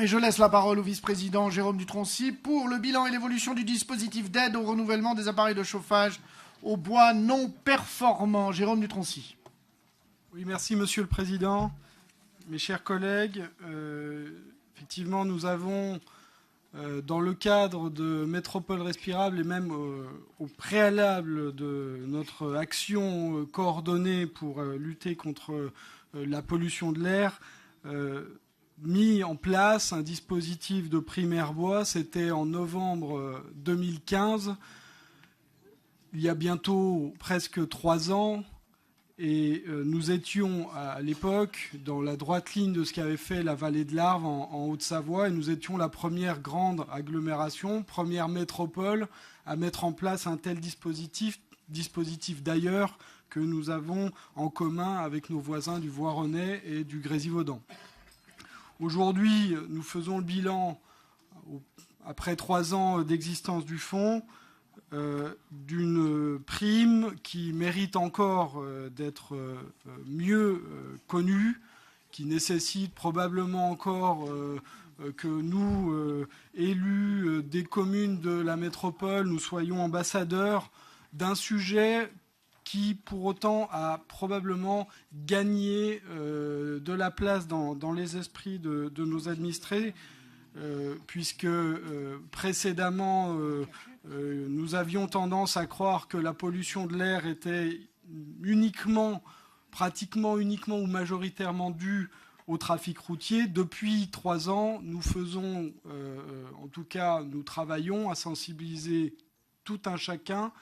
Et je laisse la parole au vice-président Jérôme Dutroncy pour le bilan et l'évolution du dispositif d'aide au renouvellement des appareils de chauffage au bois non performants. Jérôme Dutroncy. Oui, merci Monsieur le Président. Mes chers collègues, effectivement, nous avons, dans le cadre de Métropole Respirable et même au préalable de notre action coordonnée pour lutter contre la pollution de l'air, mis en place un dispositif de primaire bois. C'était en novembre 2015, il y a bientôt presque 3 ans. Et nous étions à l'époque dans la droite ligne de ce qu'avait fait la vallée de l'Arve en Haute-Savoie. Et nous étions la première grande agglomération, première métropole à mettre en place un tel dispositif d'ailleurs que nous avons en commun avec nos voisins du Voironnais et du Grésivaudan. Aujourd'hui, nous faisons le bilan, après 3 ans d'existence du fonds, d'une prime qui mérite encore d'être mieux connue, qui nécessite probablement encore que nous, élus des communes de la métropole, nous soyons ambassadeurs d'un sujet qui, pour autant, a probablement gagné de la place dans les esprits de nos administrés, puisque précédemment, nous avions tendance à croire que la pollution de l'air était pratiquement uniquement ou majoritairement due au trafic routier. Depuis 3 ans, nous faisons, en tout cas, nous travaillons à sensibiliser tout un chacun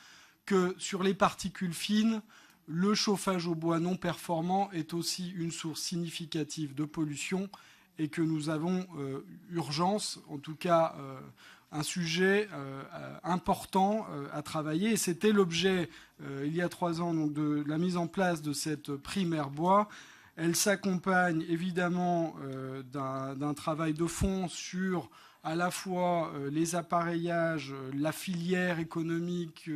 que sur les particules fines, le chauffage au bois non performant est aussi une source significative de pollution et que nous avons urgence, en tout cas un sujet important à travailler. Et c'était l'objet, il y a 3 ans, donc, de la mise en place de cette primaire bois. Elle s'accompagne évidemment d'un travail de fond sur à la fois les appareillages, la filière économique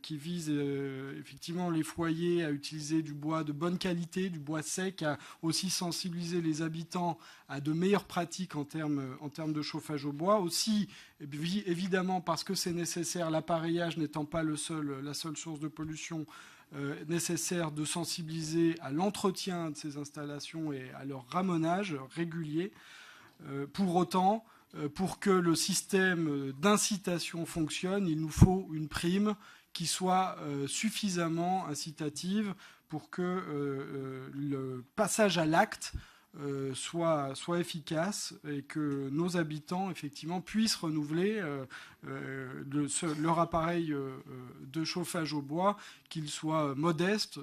qui vise effectivement les foyers à utiliser du bois de bonne qualité, du bois sec, à aussi sensibiliser les habitants à de meilleures pratiques en termes de chauffage au bois. Aussi, évidemment, parce que c'est nécessaire, l'appareillage n'étant pas la seule source de pollution, nécessaire de sensibiliser à l'entretien de ces installations et à leur ramonage régulier. Pour autant, pour que le système d'incitation fonctionne, il nous faut une prime qui soit suffisamment incitative pour que le passage à l'acte soit efficace et que nos habitants, effectivement, puissent renouveler leur appareil de chauffage au bois, qu'il soit modeste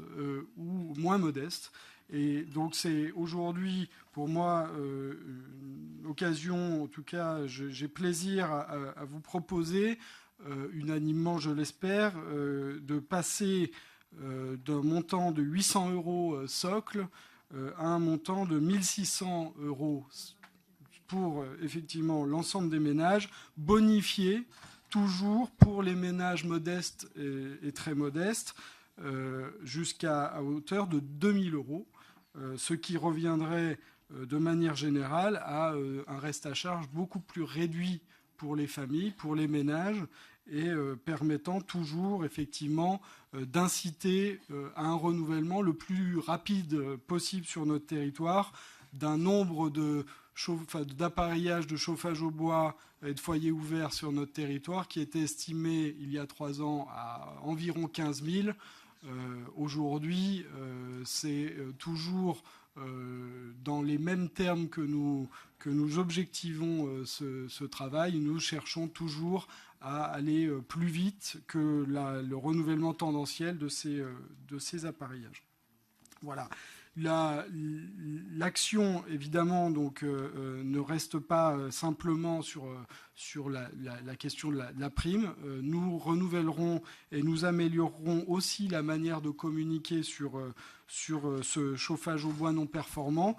ou moins modeste. Et donc c'est aujourd'hui pour moi une occasion, en tout cas j'ai plaisir à vous proposer, unanimement je l'espère, de passer d'un montant de 800 € socle à un montant de 1 600 € pour effectivement l'ensemble des ménages, bonifié toujours pour les ménages modestes et très modestes, jusqu'à hauteur de 2 000 €. Ce qui reviendrait de manière générale à un reste à charge beaucoup plus réduit pour les familles, pour les ménages, et permettant toujours effectivement d'inciter à un renouvellement le plus rapide possible sur notre territoire d'un nombre d'appareillages de chauffage au bois et de foyers ouverts sur notre territoire qui était estimé il y a 3 ans à environ 15 000. Aujourd'hui, c'est toujours dans les mêmes termes que nous objectivons ce travail. Nous cherchons toujours à aller plus vite que le renouvellement tendanciel de ces appareillages. Voilà. L'action, évidemment, donc, ne reste pas simplement sur la question de la prime. Nous renouvellerons et nous améliorerons aussi la manière de communiquer sur ce chauffage au bois non performant.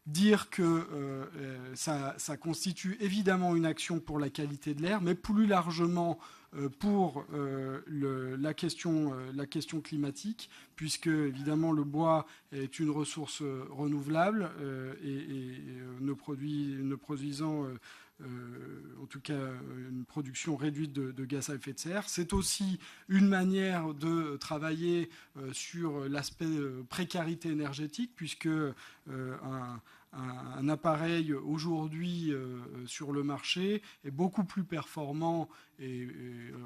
Dire que ça constitue évidemment une action pour la qualité de l'air, mais plus largement pour la question climatique, puisque évidemment le bois est une ressource renouvelable et ne produisant en tout cas une production réduite de gaz à effet de serre. C'est aussi une manière de travailler sur l'aspect précarité énergétique, puisque un appareil aujourd'hui sur le marché est beaucoup plus performant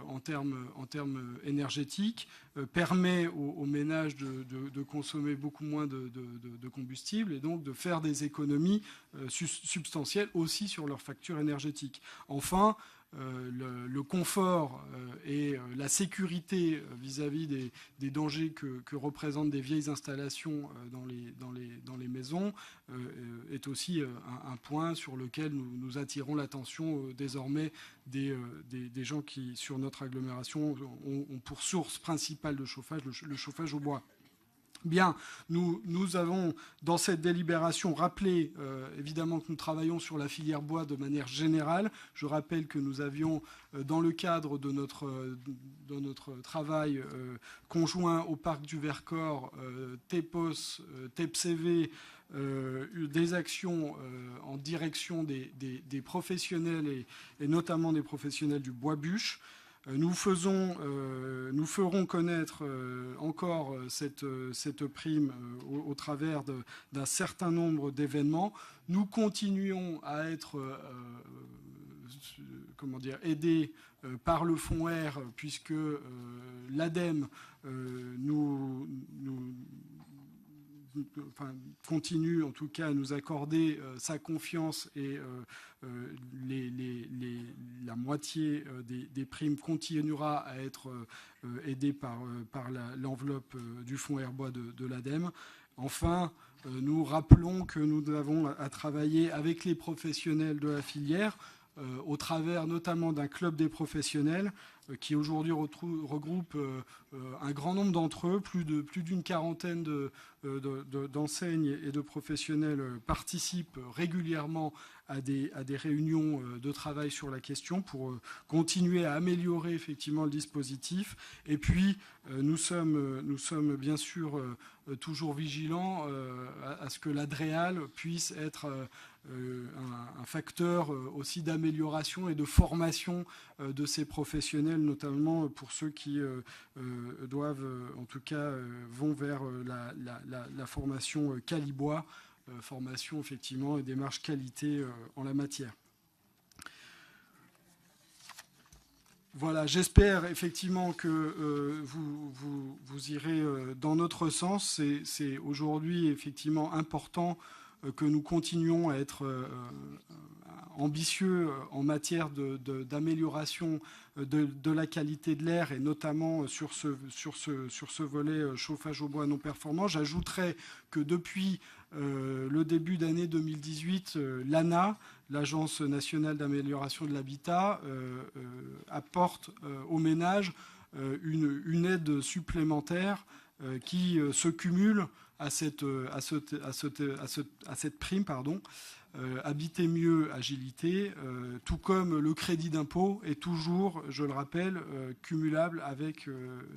en termes énergétiques, permet aux ménages de consommer beaucoup moins de combustible et donc de faire des économies substantielles aussi sur leur facture énergétique. Enfin, le confort et la sécurité vis-à-vis des dangers que représentent des vieilles installations dans les maisons est aussi un point sur lequel nous attirons l'attention désormais des gens qui, sur notre agglomération, ont pour source principale de chauffage le chauffage au bois. Bien, nous avons, dans cette délibération, rappelé évidemment que nous travaillons sur la filière bois de manière générale. Je rappelle que nous avions, dans le cadre de notre travail conjoint au Parc du Vercors, TEPOS, TEPCV, des actions en direction des professionnels et notamment des professionnels du bois-bûche. Nous ferons connaître encore cette prime au travers d'un certain nombre d'événements. Nous continuons à être aidés par le fonds R, puisque l'ADEME continue en tout cas à nous accorder sa confiance et la moitié des primes continuera à être aidée par l'enveloppe du fonds Airbois de l'ADEME. Enfin, nous rappelons que nous avons à travailler avec les professionnels de la filière au travers notamment d'un club des professionnels qui aujourd'hui regroupe un grand nombre d'entre eux, plus d'une quarantaine d'enseignes et de professionnels participent régulièrement à des réunions de travail sur la question pour continuer à améliorer effectivement le dispositif. Et puis, nous sommes bien sûr toujours vigilants à ce que l'ADREAL puisse être un facteur aussi d'amélioration et de formation de ces professionnels, notamment pour ceux qui doivent, en tout cas, vont vers la formation Calibois, formation effectivement et démarche qualité en la matière. Voilà, j'espère effectivement que vous irez dans notre sens. C'est aujourd'hui effectivement important que nous continuions à être ambitieux en matière d'amélioration de la qualité de l'air et notamment sur ce volet chauffage au bois non performant. J'ajouterais que depuis le début d'année 2018, l'ANA, l'Agence nationale d'amélioration de l'habitat, apporte aux ménages une aide supplémentaire qui se cumule à cette prime, Habiter mieux, agilité, tout comme le crédit d'impôt est toujours, je le rappelle, cumulable avec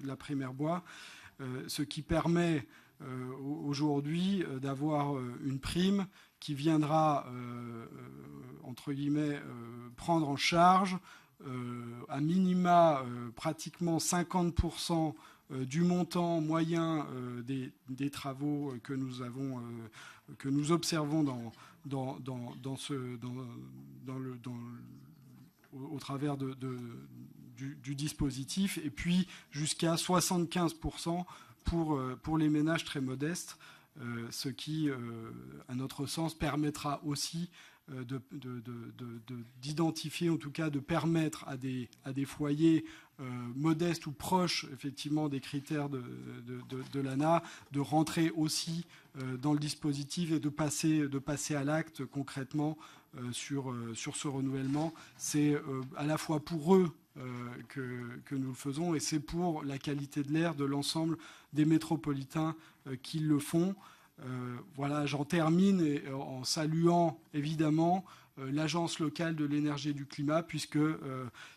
la prime Airbois, ce qui permet aujourd'hui d'avoir une prime qui viendra, entre guillemets, prendre en charge à minima pratiquement 50% du montant moyen des travaux que nous observons au travers du dispositif, et puis jusqu'à 75% pour les ménages très modestes, ce qui, à notre sens, permettra aussi d'identifier, en tout cas de permettre à des foyers modestes ou proches effectivement des critères de l'ANA de rentrer aussi dans le dispositif et de passer à l'acte concrètement sur ce renouvellement. C'est à la fois pour eux que nous le faisons et c'est pour la qualité de l'air de l'ensemble des métropolitains qui le font. Voilà, j'en termine en saluant évidemment l'Agence locale de l'énergie et du climat, puisque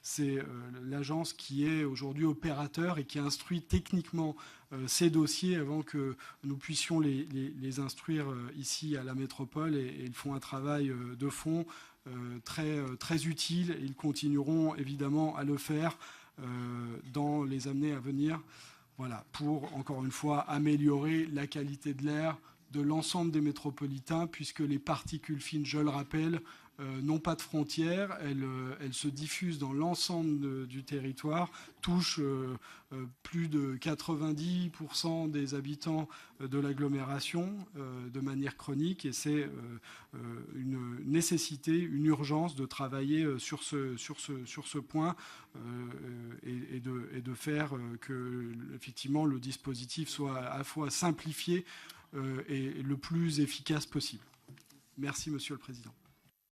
c'est l'agence qui est aujourd'hui opérateur et qui instruit techniquement ces dossiers avant que nous puissions les instruire ici à la métropole. Et ils font un travail de fond très utile, et ils continueront évidemment à le faire dans les années à venir, voilà, pour, encore une fois, améliorer la qualité de l'air de l'ensemble des métropolitains, puisque les particules fines, je le rappelle, n'ont pas de frontières, elles se diffusent dans l'ensemble du territoire, touchent plus de 90% des habitants de l'agglomération de manière chronique, et c'est une nécessité, une urgence de travailler sur ce point et de faire que effectivement le dispositif soit à la fois simplifié et le plus efficace possible. Merci, Monsieur le Président.